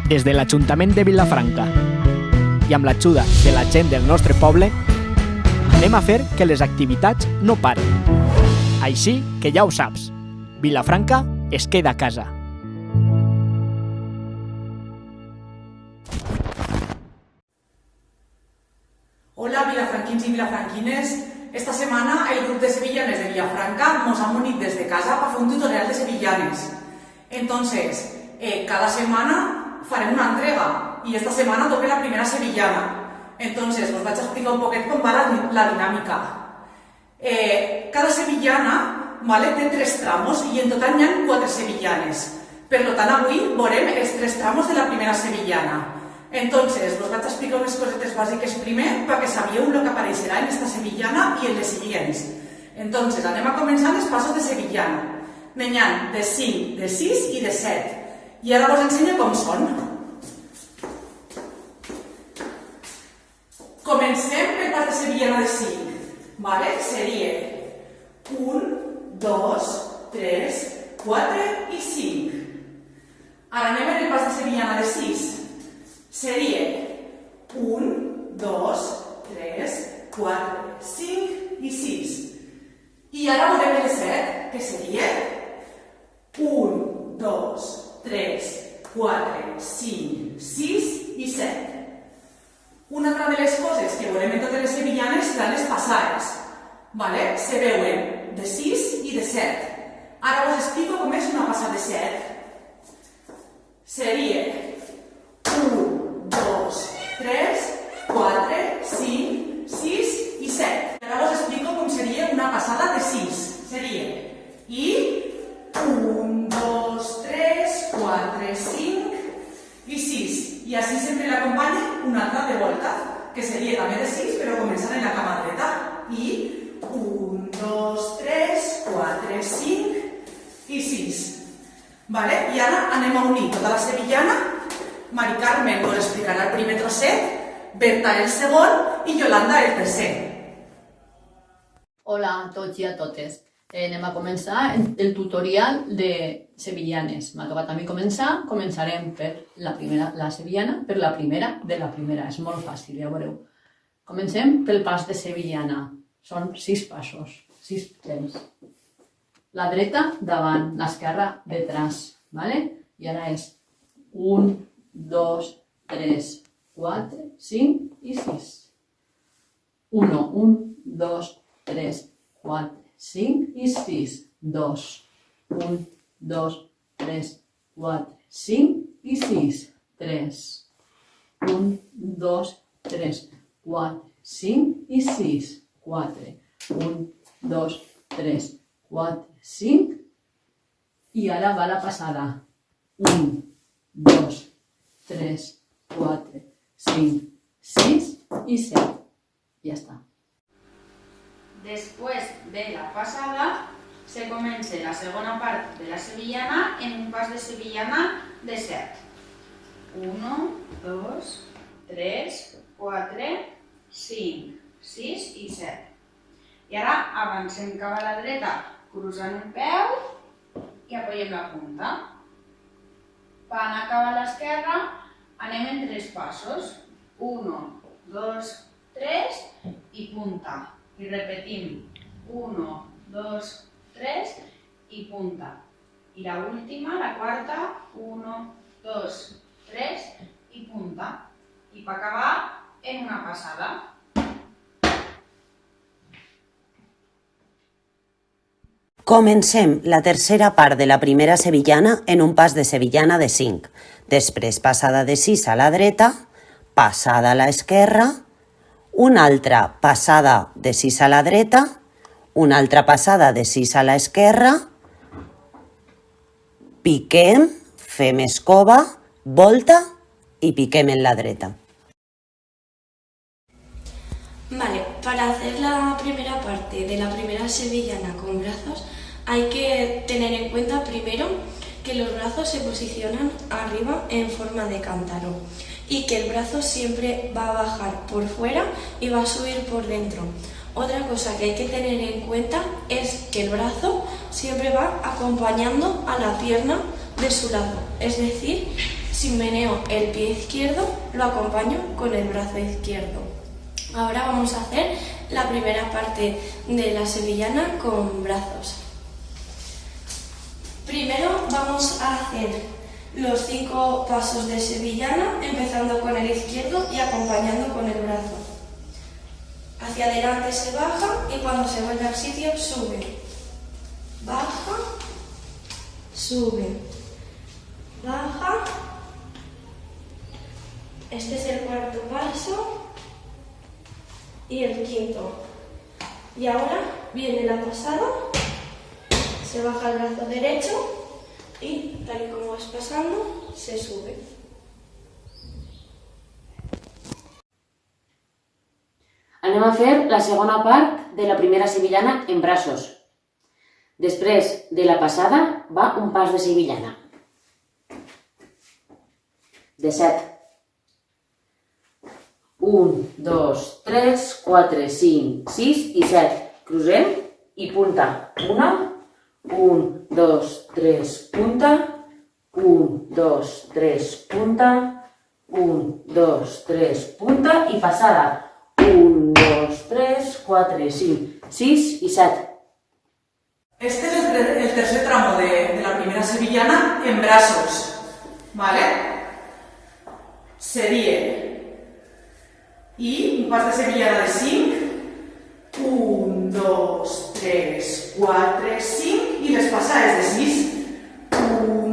Des de l'Ajuntament de Vilafranca i amb l'ajuda de la gent del nostre poble, anem a fer que les activitats no paren. Així que ja ho saps, Vilafranca es queda a casa. Hola vilafranquins i vilafranquines. Esta setmana el grup de sevillanes de Vilafranca nos han unit desde casa para fer un tutorial de sevillanes. Entonces, cada semana farem una entrega y esta semana toca la primera sevillana. Entonces, os vaig a explicar un poquet com va la dinàmica. Cada sevillana, vale, té 3 tramos i en total hi ha 4 sevillanes. Per tant, avui veurem els 3 tramos de la primera sevillana. Entonces, us vaig a explicar unes cosetes bàsiques primer perquè sabíeu el que apareixerà en esta sevillana i en les siguients. Entonces, anem a començar els passos de sevillana. N'hi ha de 5, de 6 i de 7. I ara us ensenyo com són. Comencem pel pas de sevillana de 5. Vale? Seria 1, 2, 3, 4 i 5. Ara anem en el pas de sevillana de 6. Seria 1, 2, 3, 4, 5 i 6. I ara veurem el 7, que seria 1, 2, 3, 4, 5, 6 i 7. Una altra de les coses que veurem en totes les sevillanes seran les passades. Vale? Se veuen de 6 i de 7. Ara us explico com és una passada de 7. Seria 1, 2, 3, 4, 5, 6 i 7. Ara us explico com seria una passada de 6. Seria 1, 2, 3, 4, 5 i 6. I així sempre l'acompanya una altra de volta, que seria també de 6, però començant en la cama dreta. I 1, 2, 3, 4, 5 i 6. Vale? I ara anem a unir tota la sevillana. Mari Carmen us explicarà el primer trosset, Berta el segon i Yolanda el tercer. Hola a tots i a totes. Anem a començar el tutorial de sevillanes. M'ha tocat a mi començar. Començarem per la sevillana, per la primera de la primera. És molt fàcil, ja veureu. Comencem pel pas de sevillana. Són 6 passos, 6 temps. La dreta davant, l'esquerra detrás. Vale? I ara és 1, 2, 3, 4, 5 i 6. 1, 2, 3, 4, 5 i 6. 2, 1, 2, 3, 4, 5 i 6. 3, 1, 2, 3, 4, 5 i 6. 4, 1, 2, 3, 4, 5. I ara va la passada. 1, 2, 3, 4, 5, 6 i 7. Ja està. Después de la pasada, se comença la segona part de la sevillana en un pas de sevillana de 7. 1, 2, 3, 4, 5, 6 i 7. I ara avancem cap a la dreta, cruzant un peu i apoyem la punta. Per anar cap a l'esquerra, anem en 3 passos. 1, 2, 3 i punta. I repetim, 1, 2, 3 i punta. I la última, la quarta, 1, 2, 3 i punta. I per acabar en una passada. Comencem la tercera part de la primera sevillana en un pas de sevillana de 5. Després passada de 6 a la dreta, passada a l'esquerra, una altra passada de 6 a la dreta, una altra passada de 6 a l'esquerra, piquem, fem escova, volta y piquem en la dreta. Vale, para hacer la primera parte de la primera sevillana con brazos hay que tener en cuenta primero que los brazos se posicionan arriba en forma de cántaro y que el brazo siempre va a bajar por fuera y va a subir por dentro. Otra cosa que hay que tener en cuenta es que el brazo siempre va acompañando a la pierna de su lado, es decir, Si meneo el pie izquierdo, lo acompaño con el brazo izquierdo. Ahora vamos a hacer la primera parte de la sevillana con brazos. Primero vamos a hacer los 5 pasos de sevillana, empezando con el izquierdo y acompañando con el brazo. Hacia adelante se baja y cuando se vuelve al sitio sube. Baja, sube, baja. Este es el cuarto paso y el quinto. Y ahora viene la pasada, se baja el brazo derecho y tal y como vas pasando, se sube. Anem a fer la segona part de la primera sevillana en braços. Després de la passada va un pas de sevillana. De 7. 1, 2, 3, 4, 5, 6 i 7. Crucem i punta. 1, 2, 3, punta. 1, 2, 3, punta. 1, 2, 3, punta i passada. 1, 2, 3, 4, 5, 6 y 7. Este es el tercer tramo de la primera sevillana en brazos, ¿vale? Sería y un pas de sevillana de 5, 1, 2, 3, 4, 5 y les passades de 6, 1,